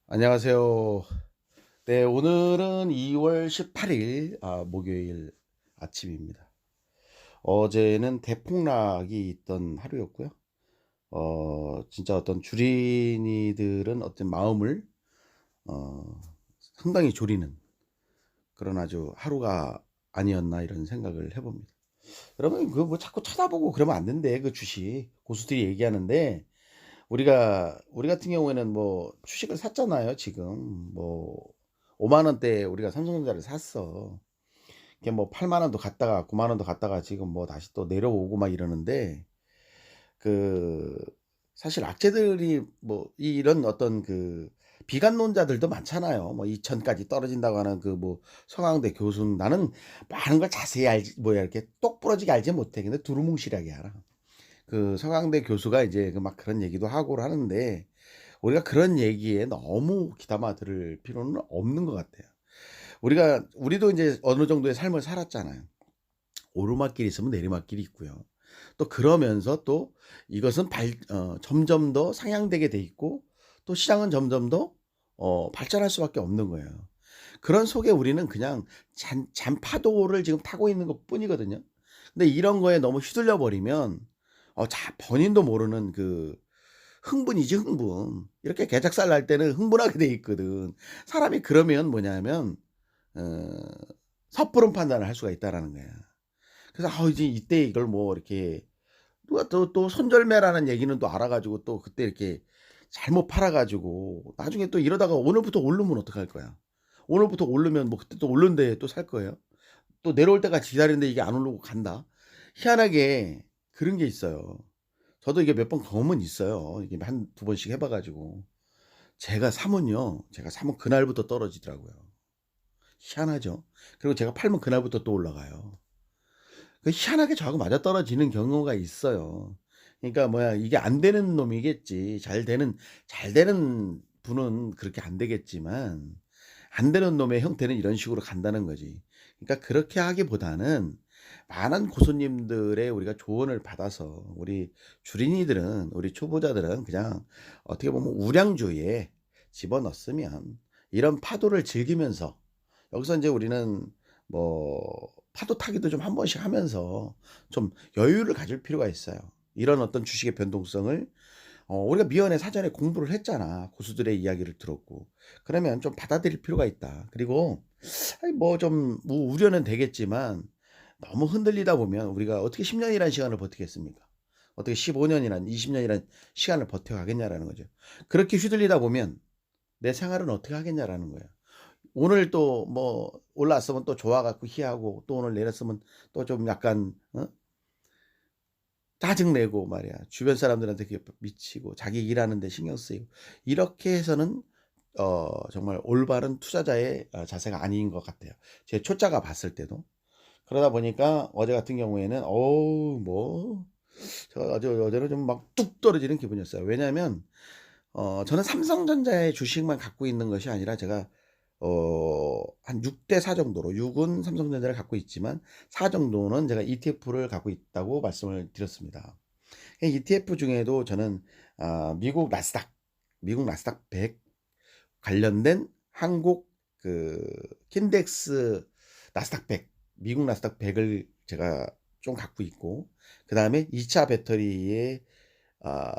안녕하세요. 네, 오늘은 2월 18일 목요일 아침입니다. 어제는 대폭락이 있던 하루였고요. 진짜 어떤 주린이들은 어떤 마음을 어 상당히 졸이는 그런 아주 하루가 아니었나 이런 생각을 해 봅니다. 여러분 그 뭐 자꾸 쳐다보고 그러면 안 된대. 그 주식 고수들이 얘기하는데 우리 같은 경우에는 뭐 주식을 샀잖아요 지금. 뭐 5만 원대에 우리가 삼성전자를 샀어. 이게 뭐 8만 원도 갔다가 9만 원도 갔다가 지금 뭐 다시 또 내려오고 막 이러는데 그 사실 악재들이 뭐 이런 어떤 그 비관론자들도 많잖아요. 뭐2천 까지 떨어진다고 하는 그 뭐 서강대 교수는 나는 많은 걸 자세히 알지 뭐야 이렇게 똑부러지게 알지 못해. 근데 두루뭉실하게 알아. 그 서강대 교수가 이제 그 막 그런 얘기도 하고 하는데 우리가 그런 얘기에 너무 귀담아 들을 필요는 없는 것 같아요. 우리도 인제 어느 정도의 삶을 살았잖아요. 오르막길이 있으면 내리막길이 있고요. 또 그러면서 또 이것은 점점 더 상향되게 돼 있고 또 시장은 점점 더 발전할 수밖에 없는 거예요. 그런 속에 우리는 그냥 잔파도를 지금 타고 있는 것뿐이거든요. 근데 이런 거에 너무 휘둘려 버리면 본인도 모르는 그 흥분이지 흥분. 이렇게 개작살 날 때는 흥분하게 돼 있거든. 사람이 그러면 뭐냐면 어 섣부른 판단을 할 수가 있다라는 거야. 그래서 이제 이때 이걸 뭐 이렇게 누가 또 손절매라는 얘기는 또 알아 가지고 또 그때 이렇게 잘못 팔아 가지고 나중에 또 이러다가 오늘부터 오르면 어떡할 거야. 오늘부터 오르면 뭐 그때 또 오른데 또 살 거예요? 또 내려올 때까지 기다리는데 이게 안 오르고 간다. 희한하게 그런 게 있어요. 저도 이게 몇 번 경험은 있어요. 이게 한 두 번씩 해봐 가지고. 제가 사면 그날부터 떨어지더라고요. 희한하죠. 그리고 제가 팔면 그날부터 또 올라가요. 그 희한하게 저하고 맞아떨어지는 경우가 있어요. 그러니까 뭐야 이게 안 되는 놈이겠지. 잘 되는 분은 그렇게 안 되겠지만 안 되는 놈의 형태는 이런 식으로 간다는 거지. 그러니까 그렇게 하기보다는 많은 고수님들의 우리가 조언을 받아서 우리 주린이들은 우리 초보자들은 그냥 어떻게 보면 우량주에 집어넣었으면 이런 파도를 즐기면서 여기서 인제 우리는 뭐 파도 타기도 좀 한 번씩 하면서 좀 여유를 가질 필요가 있어요. 이런 어떤 주식의 변동성을 우리가 미연에 사전에 공부를 했잖아. 고수들의 이야기를 들었고. 그러면 좀 받아들일 필요가 있다. 그리고 아이 뭐 좀 뭐 우려는 되겠지만 너무 흔들리다 보면 우리가 어떻게 10 년이라는 시간을 버티겠습니까? 어떻게 15 년이란 20 년이란 시간을 버텨가겠냐라는 거죠. 그렇게 휘둘리다 보면 '내 생활은 어떻게 하겠냐.'라는 거예요. 오늘 또 뭐 올랐으면 또 좋아 갖고 희하고 또 오늘 내렸으면 또 좀 약간 짜증 내고 말이야. 주변 사람들한테 그게 미치고 자기 일하는 데 신경 쓰이고 이렇게 해서는 정말 올바른 투자자의 자세가 아닌 것 같아요. 제 초짜가 봤을 때도. 그러다 보니까 어제 같은 경우에는 어우 뭐 제가 어제는 좀 막 뚝 떨어지는 기분이었어요. 왜냐하면 저는 삼성전자의 주식만 갖고 있는 것이 아니라 제가 한 6대 4 정도로 6은 삼성전자를 갖고 있지만 4 정도는 제가 ETF를 갖고 있다고 말씀을 드렸습니다. ETF 중에도 저는 미국 나스닥 100 관련된 한국 그 킨덱스 나스닥 100 미국 나스닥 100을 제가 좀 갖고 있고 그다음에 2차 배터리에 아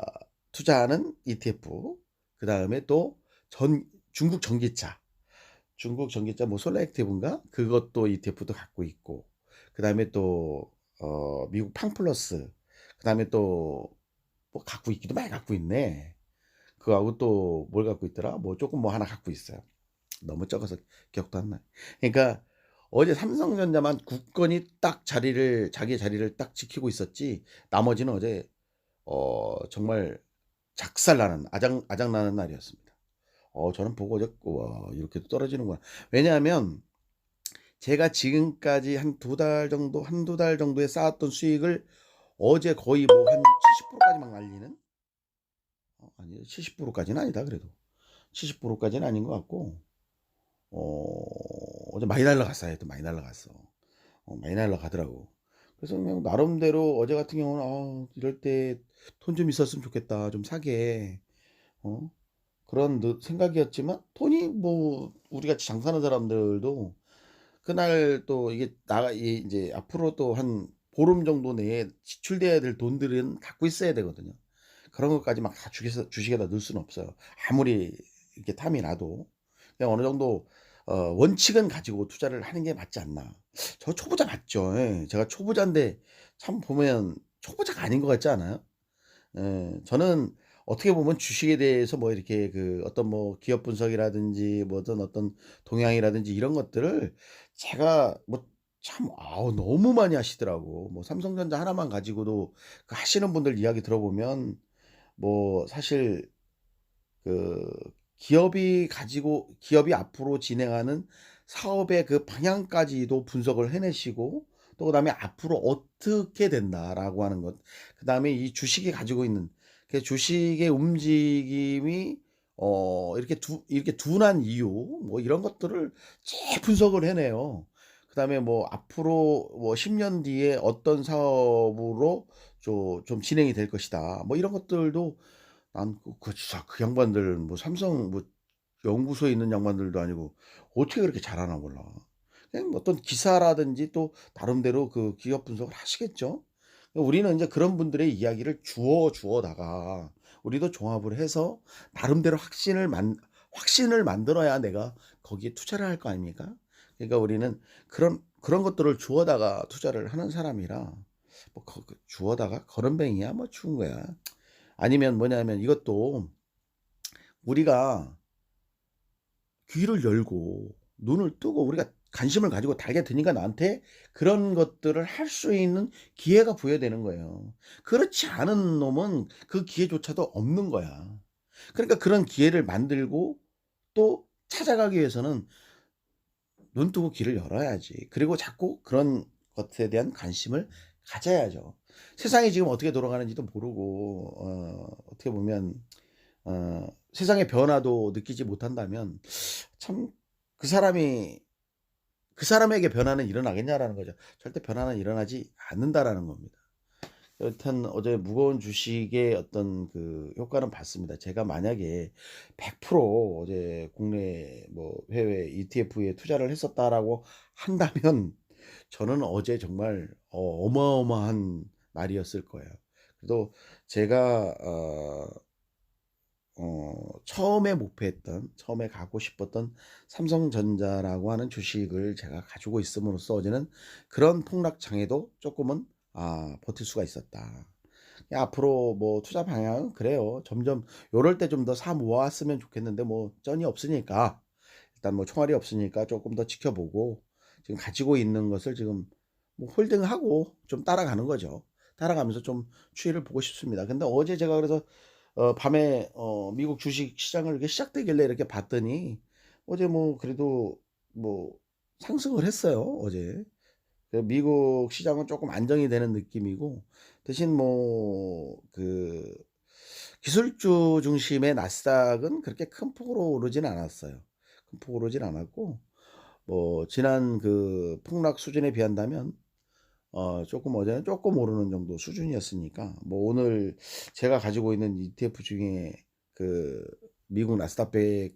투자하는 ETF 그다음에 또 전 중국 전기차 뭐 솔라액티브인가 그것도 ETF도 갖고 있고 그다음에 또 미국 팡플러스 그다음에 또 뭐 갖고 있기도 많이 갖고 있네. 그거하고 또 뭘 갖고 있더라? 뭐 쪼끔 뭐 하나 갖고 있어요. 너무 적어서 기억도 안 나요. 그러니까 어제 삼성전자만 굳건히 딱 자기의 자리를 딱 지키고 있었지 나머지는 어제 정말 작살나는 아작나는 날이었습니다. 저는 보고 어제 '와 이렇게도 떨어지는구나.' 왜냐하면 제가 지금까지 한 두 달 정도 한두 달 정도에 쌓았던 수익을 어제 거의 뭐 한 70% 까지 막 날리는 아니 70% 까지는 아니다 그래도. 70% 까지는 아닌 것 같고 어제 많이 날라갔어요. 하여튼 많이 날라갔어. 많이 날라가더라고. 그래서 그냥 나름대로 어제 같은 경우는 '이럴 때 돈 좀 있었으면 좋겠다. 좀 사게.' 어 그런 생각이었지만 돈이 뭐 우리 같이 장사하는 사람들도 그날 또 이게 나가 이제 앞으로 또 한 보름 정도 내에 지출돼야 될 돈들은 갖고 있어야 되거든요. 그런 것까지 막 다 주식에다 넣을 수는 없어요. 아무리 이렇게 탐이 나도. 그냥 어느 정도 원칙은 가지고 투자를 하는 게 맞지 않나. 저 초보자 맞죠. 예. 제가 초보자인데 참 보면 초보자가 아닌 것 같지 않아요? 예. 저는 어떻게 보면 주식에 대해서 뭐 이렇게 그 어떤 뭐 기업 분석이라든지 뭐 어떤 동향이라든지 이런 것들을 제가 뭐 참 너무 많이 하시더라고. 뭐 삼성전자 하나만 가지고도 그 하시는 분들 이야기 들어보면 뭐 사실 그 기업이 앞으로 진행하는 사업의 그 방향까지도 분석을 해내시고 또 그다음에 '앞으로 어떻게 된다.'라고 하는 것, 그다음에 이 주식이 가지고 있는 그 주식의 움직임이 이렇게 둔한 이유 뭐 이런 것들을 쭉 분석을 해내요. 그다음에 뭐 앞으로 뭐 10년 뒤에 어떤 사업으로 좀 진행이 될 것이다. 뭐 이런 것들도 난 진짜 그 양반들 뭐 삼성 뭐 연구소에 있는 양반들도 아니고 어떻게 그렇게 잘하나 몰라. 그냥 뭐 어떤 기사라든지 또 나름대로 그 기업 분석을 하시겠죠. 우리는 인제 그런 분들의 이야기를 주워다가 우리도 종합을 해서 나름대로 확신을 만들어야 내가 거기에 투자를 할 거 아닙니까? 그러니까 우리는 그런 것들을 주워다가 투자를 하는 사람이라 뭐 주워다가 거름뱅이야 뭐 주운 거야. 아니면 뭐냐면 이것도 우리가 귀를 열고 눈을 뜨고 우리가 관심을 가지고 달게 되니까 나한테 그런 것들을 할 수 있는 기회가 부여되는 거예요. 그렇지 않은 놈은 그 기회조차도 없는 거야. 그러니까 그런 기회를 만들고 또 찾아가기 위해서는 눈 뜨고 귀를 열어야지. 그리고 자꾸 그런 것에 대한 관심을 가져야죠. 세상이 지금 어떻게 돌아가는지도 모르고 어떻게 보면 세상의 변화도 느끼지 못한다면 참 그 사람이 '그 사람에게 변화는 일어나겠냐.'라는 거죠. 절대 변화는 일어나지 않는다라는 겁니다. 여튼 어제 무거운 주식의 어떤 그 효과는 봤습니다. 제가 만약에 100% 어제 국내 뭐 해외 ETF에 투자를 했었다라고 한다면 저는 어제 정말 어마어마한 날이었을 거예요. 그래도 제가 처음에 가고 싶었던 삼성전자라고 하는 주식을 제가 가지고 있음으로써 어제는 그런 폭락장에도 쪼끔은 버틸 수가 있었다. 앞으로 뭐 투자 방향은 그래요. 점점 요럴 때 좀 더 사 모았으면 좋겠는데 뭐 쩐이 없으니까 일단 뭐 총알이 없으니까 쪼끔 더 지켜보고 지금 가지고 있는 것을 지금 뭐 홀딩하고 좀 따라가는 거죠. 따라가면서 좀 추이를 보고 싶습니다. 근데 어제 제가 그래서 밤에 미국 주식 시장을 이렇게 시작되길래 이렇게 봤더니 어제 뭐 그래도 뭐 상승을 했어요, 어제. 그 미국 시장은 쪼끔 안정이 되는 느낌이고 대신 뭐 그 기술주 중심의 나스닥은 그렇게 큰 폭으로 오르진 않았어요. 큰 폭으로 오르진 않았고 뭐 지난 그 폭락 수준에 비한다면 쪼끔 어제는 쪼끔 오르는 정도 수준이었으니까 뭐 오늘 제가 가지고 있는 ETF 중에 그 미국 나스닥백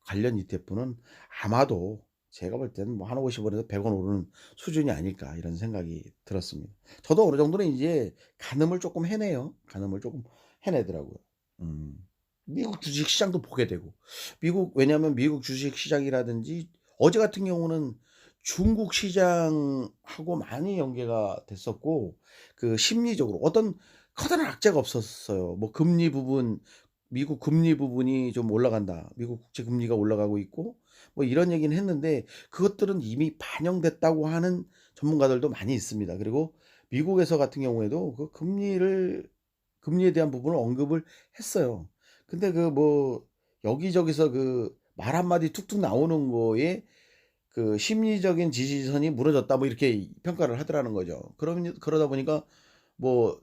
관련 ETF는 아마도 제가 볼 때는 뭐 한 50 원에서 100원 오르는 수준이 아닐까 이런 생각이 들었습니다. 저도 어느 정도는 이제 가늠을 쪼끔 해내요. 가늠을 쪼금 해내더라고요. 음. 미국 주식 시장도 보게 되고 왜냐하면 미국 주식 시장이라든지 어제 같은 경우는 중국 시장하고 많이 연계가 됐었고 그 심리적으로 어떤 커다란 악재가 없었어요. 뭐 미국 금리 부분이 좀 올라간다. 미국 국채 금리가 올라가고 있고 뭐 이런 얘기는 했는데 그것들은 이미 반영됐다고 하는 전문가들도 많이 있습니다. 그리고 미국에서 같은 경우에도 그 금리에 대한 부분을 언급을 했어요. 근데 그 뭐 여기저기서 그 말 한마디 툭툭 나오는 거에 그 "심리적인 지지선이 무너졌다." 뭐 이렇게 평가를 하더라는 거죠. 그러다 보니까 뭐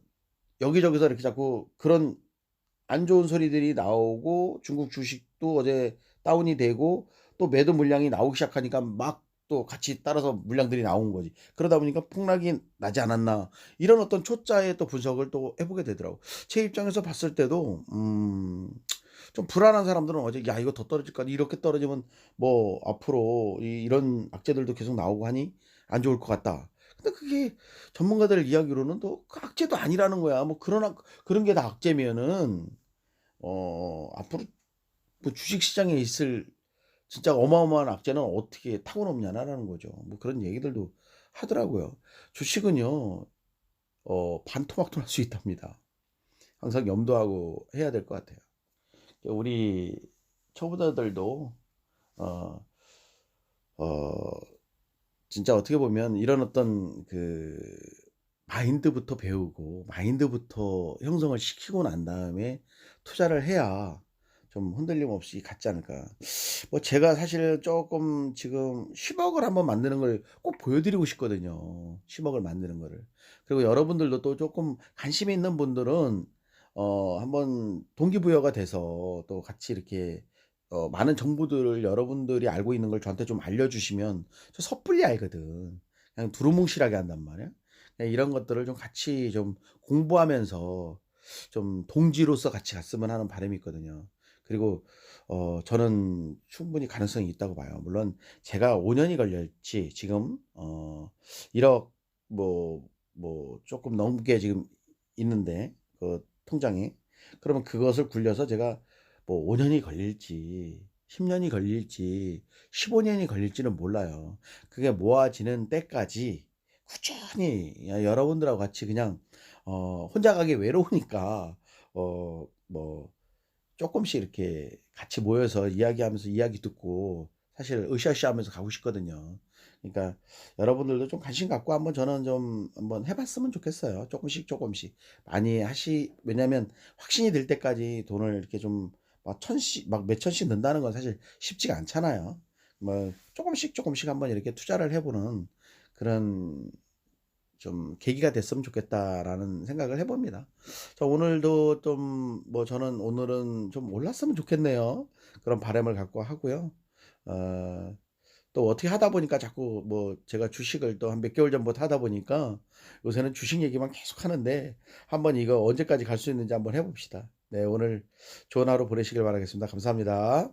여기저기서 이렇게 자꾸 그런 안 좋은 소리들이 나오고 중국 주식도 어제 다운이 되고 또 매도 물량이 나오기 시작하니까 막 또 같이 따라서 물량들이 나온 거지. 그러다 보니까 '폭락이 나지 않았나.' 이런 어떤 초짜의 또 분석을 또 해 보게 되더라고요. 제 입장에서 봤을 때도 좀 불안한 사람들은 어제 '야 이거 더 떨어질 거 아니야. 이렇게 떨어지면 뭐 앞으로 이런 악재들도 계속 나오고 하니 안 좋을 것 같다.' 근데 그게 전문가들 이야기로는 또 그 악재도 아니라는 거야. 뭐 그런 게 다 악재면은 앞으로 뭐 주식 시장에 있을 진짜 어마어마한 악재는 어떻게 타고넘냐라는 거죠. 뭐 그런 얘기들도 하더라고요. 주식은요 반토막도 날 수 있답니다. 항상 염두하고 해야 될 것 같아요. 우리 초보자들도 어 어 진짜 어떻게 보면 이런 어떤 마인드부터 배우고 마인드부터 형성을 시키고 난 다음에 투자를 해야 좀 흔들림 없이 갔지 않을까. 뭐 제가 사실 쪼끔 지금 10억을 한번 만드는 걸 꼭 보여드리고 싶거든요, 10억을 만드는 거를. 그리고 여러분들도 또 쪼끔 관심이 있는 분들은 한번 동기부여가 돼서 또 같이 이렇게 많은 정보들을 여러분들이 알고 있는 걸 저한테 좀 알려주시면 저 섣불리 알거든. 그냥 두루뭉실하게 한단 말이야. 그냥 이런 것들을 좀 같이 좀 공부하면서 좀 동지로서 같이 갔으면 하는 바람이 있거든요. 그리고 저는 충분히 가능성이 있다고 봐요. 물론 제가 5 년이 걸릴지 지금 1억 쪼끔 넘게 지금 있는데 통장에. 그러면 그것을 굴려서 제가 뭐 5 년이 걸릴지 10 년이 걸릴지 15 년이 걸릴지는 몰라요. 그게 모아지는 때까지 꾸준히 여러분들하고 같이 그냥 혼자 가기 외로우니까 뭐 쪼끔씩 이렇게 같이 모여서 이야기하면서 이야기 듣고 사실 으쌰으쌰하면서 가고 싶거든요. 그러니까 여러분들도 좀 관심 갖고 한번 저는 좀 한번 해 봤으면 좋겠어요. 쪼끔씩 쪼끔씩. 많이 왜냐면 확신이 들 때까지 돈을 이렇게 좀 막 천씩 막 몇 천씩 넣는다는 건 사실 쉽지가 않잖아요. 뭐 쪼금씩 쪼금씩 한번 이렇게 투자를 해 보는 그런 좀 '계기가 됐으면 좋겠다.'라는 생각을 해 봅니다. 오늘도 좀 저는 오늘은 좀 올랐으면 좋겠네요. 그런 바람을 갖고 하고요. 어 또 어떻게 하다 보니까 자꾸 제가 주식을 또 한 몇 개월 전부터 하다 보니까 요새는 주식 얘기만 계속 하는데 한번 이거 언제까지 갈 수 있는지 한번 해 봅시다. 네 오늘 좋은 하루 보내시길 바라겠습니다. 감사합니다.